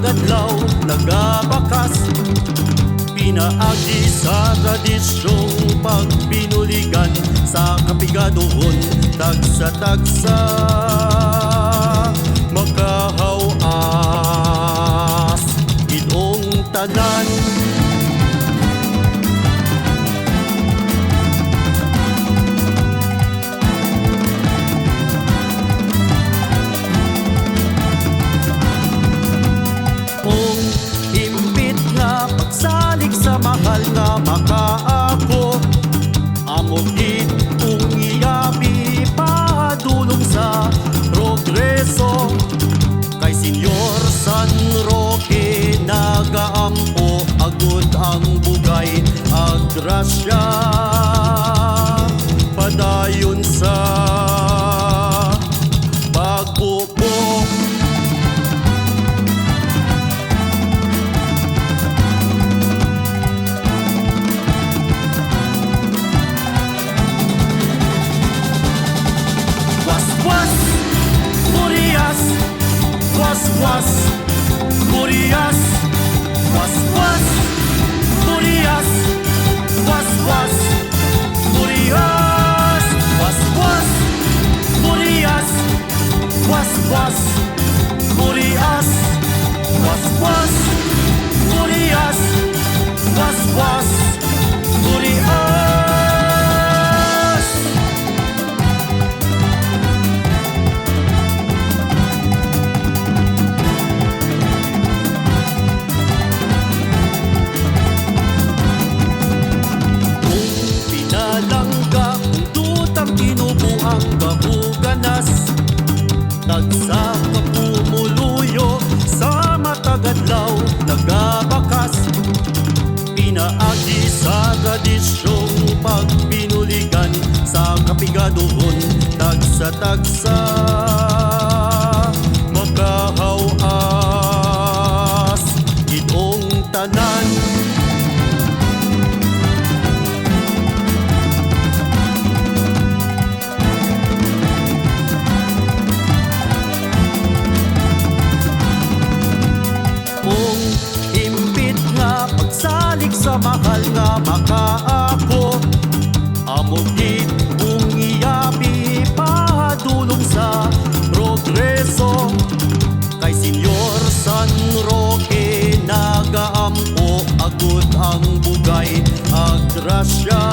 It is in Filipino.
tagadlaw nagabakas, pinaagi sa tradisyong pagpinuligan sa kapigadohon tagsa-tagsa makahawas gidong tanan. Pagsalig sa mahal nga makaako, amogit kung iyabi padulong sa progreso. Kay Senyor San Roque nagaampo, agud ang bugay ag grasya padayon sa pagbubo. Was Murias, was Murias, was Murias, was Murias, was Murias, was Murias, was Murias. Ang kahuganas tagsa kapumuluyo sa matagadlaw nagabakas, pinaagi sa tradisyong pagpinuligan sa kapigadohon tagsa-tagsa makahawas gidong tanan. Pagsalig sa mahal nga makaako, amogit kung iyabi padulong sa progreso. Kay Senyor San Roque nagaampo, agud ang bugay ag grasya